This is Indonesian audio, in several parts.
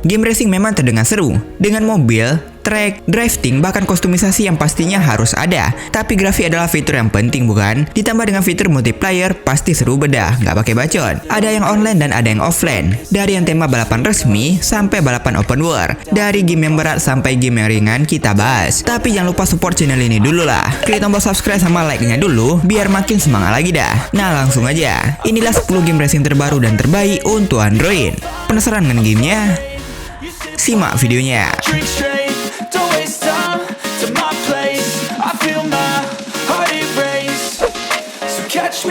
game racing memang terdengar seru dengan mobil, track, drifting, bahkan kostumisasi yang pastinya harus ada. Tapi grafik adalah fitur yang penting bukan? Ditambah dengan fitur multiplayer, pasti seru bedah, nggak pakai bacot. Ada yang online dan ada yang offline. Dari yang tema balapan resmi sampai balapan open world. Dari game yang berat sampai game yang ringan kita bahas. Tapi jangan lupa support channel ini dulu lah. Klik tombol subscribe sama like-nya dulu biar makin semangat lagi dah. Nah langsung aja. Inilah 10 game racing terbaru dan terbaik untuk Android. Penasaran dengan gamenya? Simak videonya.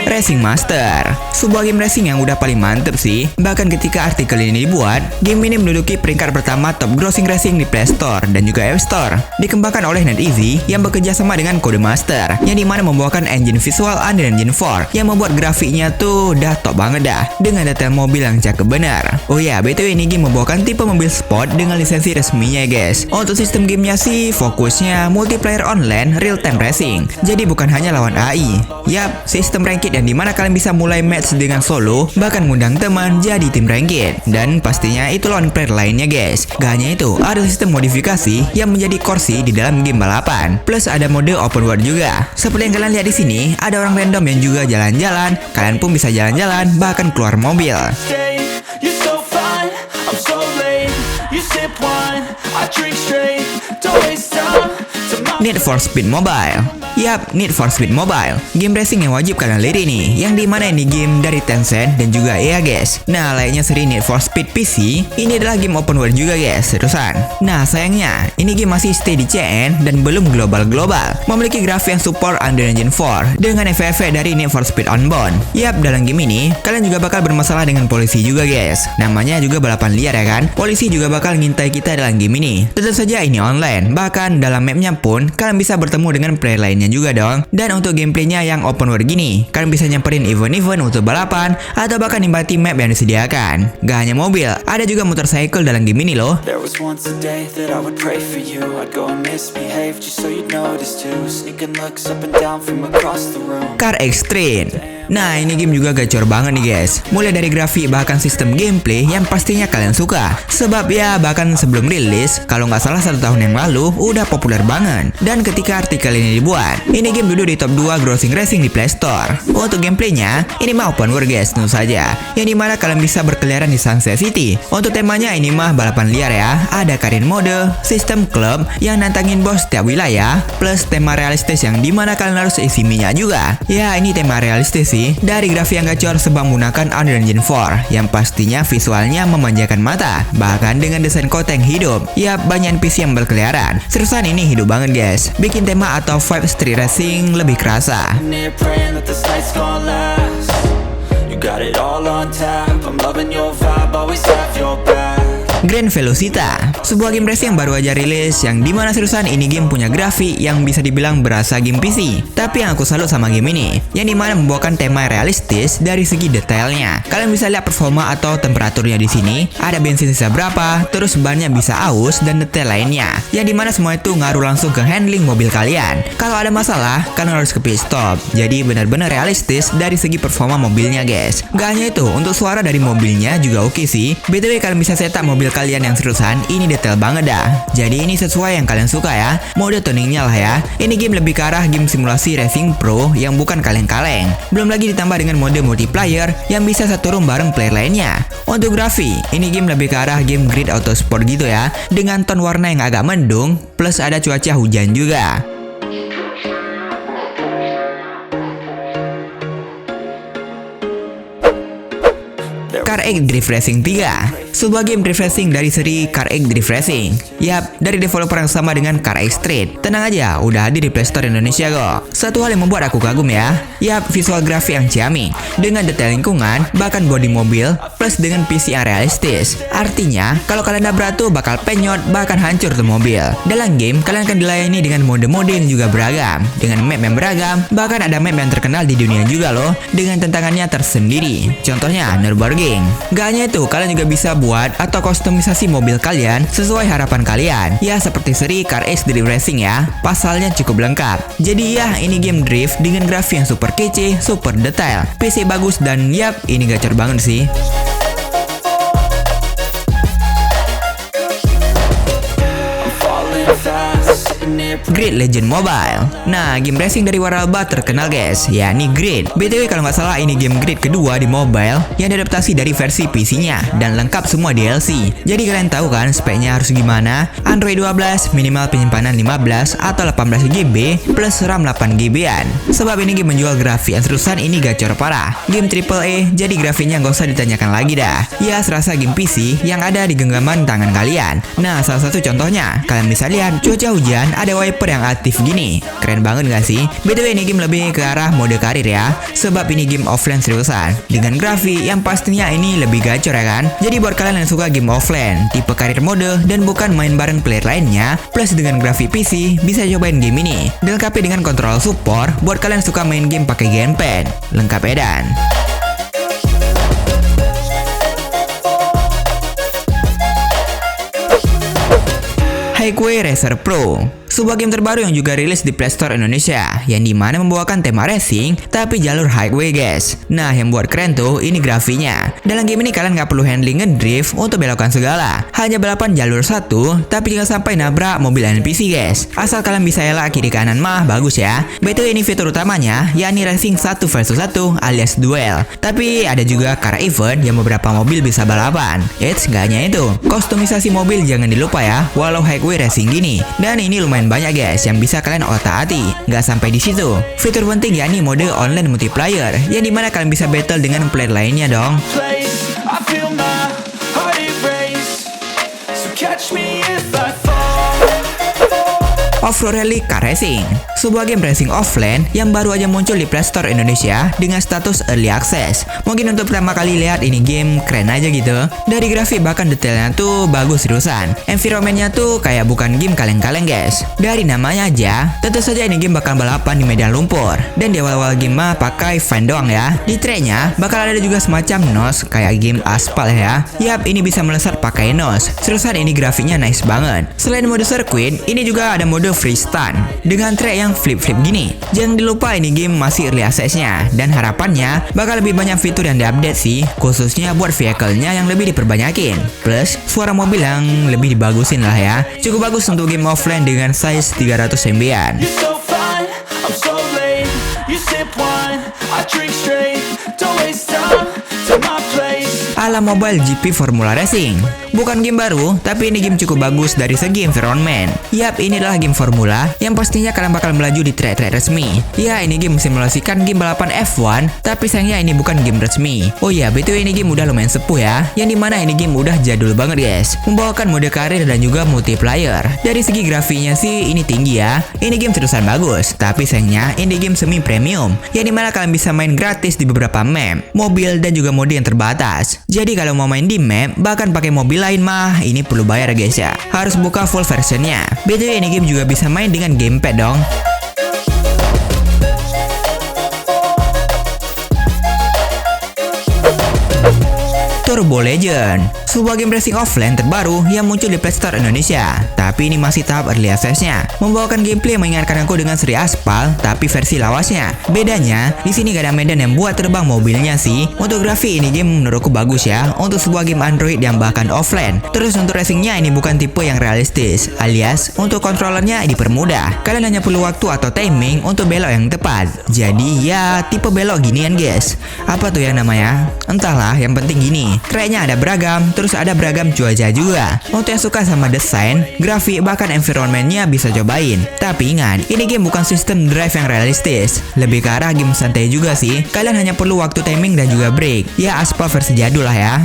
Racing Master, sebuah game racing yang udah paling mantep sih. Bahkan ketika artikel ini dibuat, game ini menduduki peringkat pertama top grossing racing di Play Store dan juga App Store. Dikembangkan oleh NetEasy yang bekerja sama dengan Codemaster, yang dimana membawakan engine visual Unreal Engine 4 yang membuat grafiknya tuh dah top banget dah, dengan detail mobil yang cakep benar. Oh ya, BTW ini game membawakan tipe mobil sport dengan lisensi resminya ya guys. Untuk sistem gamenya sih fokusnya multiplayer online real time racing. Jadi bukan hanya lawan AI. Yap, sistem ranked yang dimana kalian bisa mulai match dengan solo, bahkan ngundang teman jadi tim ranked. Dan pastinya itu lawan player lainnya guys. Gak hanya itu, ada sistem modifikasi yang menjadi kursi di dalam game balapan. Plus ada mode open world juga. Seperti yang kalian lihat di sini, ada orang random yang juga jalan-jalan. Kalian pun bisa jalan-jalan, bahkan keluar mobil. Need for Speed Mobile. Yap, Need for Speed Mobile, game racing yang wajib kalian lihat ini, yang dimana ini game dari Tencent dan juga EA guys. Nah, layaknya seri Need for Speed PC, ini adalah game open world juga guys, terusan. Nah, sayangnya, ini game masih stay di CN dan belum global-global. Memiliki grafik yang support Unreal Engine 4 dengan efek-efek dari Need for Speed Unbound. Yap, dalam game ini, kalian juga bakal bermasalah dengan polisi juga guys. Namanya juga balapan liar ya kan? Polisi juga bakal ngintai kita dalam game ini. Tentu saja ini online, bahkan dalam mapnya pun, kalian bisa bertemu dengan player lainnya juga dong. Dan untuk gameplaynya yang open world gini, kalian bisa nyamperin event-event untuk balapan atau bahkan nikmati map yang disediakan. Gak hanya mobil, ada juga motorcycle dalam game ini loh. Car Extreme. Nah, ini game juga gacor banget nih guys. Mulai dari grafik bahkan sistem gameplay yang pastinya kalian suka. Sebab ya bahkan sebelum rilis, kalau nggak salah 1 tahun yang lalu, udah populer banget. Dan ketika artikel ini dibuat, ini game duduk di top 2 grossing racing di Play Store. Untuk gameplaynya, ini mah open world guys, tentu saja. Yang dimana kalian bisa berkeliaran di Sunset City. Untuk temanya ini mah balapan liar ya. Ada karir mode, sistem klub yang nantangin bos setiap wilayah, plus tema realistis yang dimana kalian harus isi minyak juga. Ya, ini tema realistis sih, dari grafik yang gacor sebab menggunakan Unreal Engine 4 yang pastinya visualnya memanjakan mata, bahkan dengan desain kota yang hidup. Ya, banyak NPC yang berkeliaran. Seriusan ini hidup banget guys, bikin tema atau vibe street racing lebih kerasa. Grand Velocita, sebuah game racing yang baru aja rilis, yang dimana seriusan ini game punya grafik yang bisa dibilang berasa game PC. Tapi yang aku salut sama game ini, yang dimana membawakan tema realistis dari segi detailnya. Kalian bisa lihat performa atau temperaturnya di sini, ada bensin sisa berapa, terus bannya bisa aus dan detail lainnya. Yang dimana semua itu ngaruh langsung ke handling mobil kalian. Kalau ada masalah, kalian harus ke pit stop. Jadi benar-benar realistis dari segi performa mobilnya guys. Gak hanya itu, untuk suara dari mobilnya juga oke sih. BTW kalian bisa setup mobil kalian yang seriusan, ini detail banget dah. Jadi ini sesuai yang kalian suka ya. Mode tuningnya lah ya. Ini game lebih ke arah game simulasi racing pro yang bukan kaleng-kaleng. Belum lagi ditambah dengan mode multiplayer yang bisa satu room bareng player lainnya. Untuk grafik, ini game lebih ke arah game grid auto sport gitu ya, dengan ton warna yang agak mendung, plus ada cuaca hujan juga. Car X Drift Racing 3, sebuah game drift racing dari seri Car X Drift Racing. Yap, dari developer yang sama dengan Car X Street. Tenang aja, udah hadir di Play Store Indonesia kok. Satu hal yang membuat aku kagum ya. Yap, visual grafik yang ciamik, dengan detail lingkungan, bahkan bodi mobil, plus dengan PC yang realistis. Artinya, kalau kalian nabrak tuh bakal penyot, bahkan hancur tuh mobil. Dalam game, kalian akan dilayani dengan mode-mode yang juga beragam, dengan map yang beragam, bahkan ada map yang terkenal di dunia juga loh, dengan tantangannya tersendiri. Contohnya, Nürburgring. Gak hanya itu, kalian juga bisa buat atau kustomisasi mobil kalian sesuai harapan kalian. Ya, seperti seri Car X Drift Racing ya, pasalnya cukup lengkap. Jadi ya, ini game drift dengan grafik yang super kece, super detail, PC bagus, dan yap, ini gacor banget sih. Grid Legend Mobile. Nah, game racing dari waralaba terkenal guys, yakni Grid. BTW kalau nggak salah ini game Grid kedua di mobile yang diadaptasi dari versi PC-nya dan lengkap semua DLC. Jadi kalian tahu kan speknya harus gimana? Android 12, minimal penyimpanan 15 atau 18 GB plus RAM 8 GB-an. Sebab ini game menjual grafik yang seriusan, ini gacor parah. Game AAA, jadi grafiknya nggak usah ditanyakan lagi dah. Ya serasa game PC yang ada di genggaman tangan kalian. Nah, salah satu contohnya, kalian bisa lihat cuaca hujan ada wiper yang aktif gini. Keren banget gak sih? BTW ini game lebih ke arah mode karir ya, sebab ini game offline seriusan dengan grafik yang pastinya ini lebih gacor ya kan. Jadi buat kalian yang suka game offline, tipe karir mode dan bukan main bareng player lainnya, plus dengan grafik PC, bisa cobain game ini. Dilengkapi dengan kontrol support buat kalian yang suka main game pakai gamepad. Lengkap edan. Highway Racer Pro, sebuah game terbaru yang juga rilis di Play Store Indonesia, yang dimana membawakan tema racing tapi jalur highway guys. Nah, yang buat keren tuh ini grafiknya. Dalam game ini kalian nggak perlu handling ngedrift untuk belokan segala, hanya balapan jalur satu, tapi jangan sampai nabrak mobil NPC guys. Asal kalian bisa elak kiri kanan mah bagus ya. BTW ini fitur utamanya, yakni racing 1 versus 1 alias duel. Tapi ada juga car event yang beberapa mobil bisa balapan. Nggak hanya itu, kostumisasi mobil jangan dilupa ya, walau highway racing gini. Dan ini lumayan banyak guys yang bisa kalian otak-atik. Nggak sampai di situ, fitur penting yakni mode online multiplayer, yang dimana kalian bisa battle dengan player lainnya dong. Off-Road Rally Car Racing, sebuah game racing offline yang baru aja muncul di Play Store Indonesia dengan status Early Access. Mungkin untuk pertama kali lihat ini game keren aja gitu. Dari grafik bahkan detailnya tuh bagus seriusan. Environmentnya tuh kayak bukan game kaleng-kaleng guys. Dari namanya aja, tentu saja ini game bakal balapan di medan lumpur. Dan di awal-awal game mah pakai fan doang ya. Di tracknya bakal ada juga semacam nose kayak game aspal ya. Yap, ini bisa melesat pakai nose. Seriusan ini grafiknya nice banget. Selain mode circuit, ini juga ada mode free stunt dengan track yang flip-flip gini. Jangan dilupa ini game masih early access-nya, dan harapannya bakal lebih banyak fitur yang diupdate sih, khususnya buat vehicle-nya yang lebih diperbanyakin. Plus suara mobil yang lebih dibagusin lah ya. Cukup bagus untuk game offline dengan size 300 MB-an. Ala Mobile GP Formula Racing, bukan game baru, tapi ini game cukup bagus dari segi environment. Yap, ini adalah game formula yang pastinya kalian bakal melaju di track-track resmi. Ya, ini game simulasikan game balapan F1, tapi sayangnya ini bukan game resmi. Oh ya, BTW ini game udah lumayan sepuh ya, yang dimana ini game udah jadul banget guys, membawakan mode karir dan juga multiplayer. Dari segi grafiknya sih ini tinggi ya, ini game terusan bagus, tapi sayangnya ini game semi premium, yang dimana kalian bisa main gratis di beberapa map, mobil dan juga mode yang terbatas. Jadi kalau mau main di map, bahkan pakai mobil lain mah, ini perlu bayar guys ya. Harus buka full versionnya. BTW ini game juga bisa main dengan gamepad dong. Turbo Legend, sebuah game racing offline terbaru yang muncul di Play Store Indonesia, tapi ini masih tahap early access-nya. Membawakan gameplay yang mengingatkan aku dengan seri aspal, tapi versi lawasnya. Bedanya, di sini gak ada medan yang buat terbang mobilnya sih. Untuk grafik ini game menurutku bagus ya, untuk sebuah game Android yang bahkan offline. Terus untuk racingnya ini bukan tipe yang realistis, alias untuk kontrolernya dipermudah. Kalian hanya perlu waktu atau timing untuk belok yang tepat. Jadi ya tipe belok ginian guys. Apa tuh yang namanya? Entahlah, yang penting gini. Tracknya ada beragam, terus ada beragam cuaca juga. Untuk yang suka sama desain, grafik, bahkan environmentnya bisa cobain. Tapi ingat, ini game bukan sistem drive yang realistis, lebih ke arah game santai juga sih. Kalian hanya perlu waktu timing dan juga break. Ya aspal versi jadul lah ya.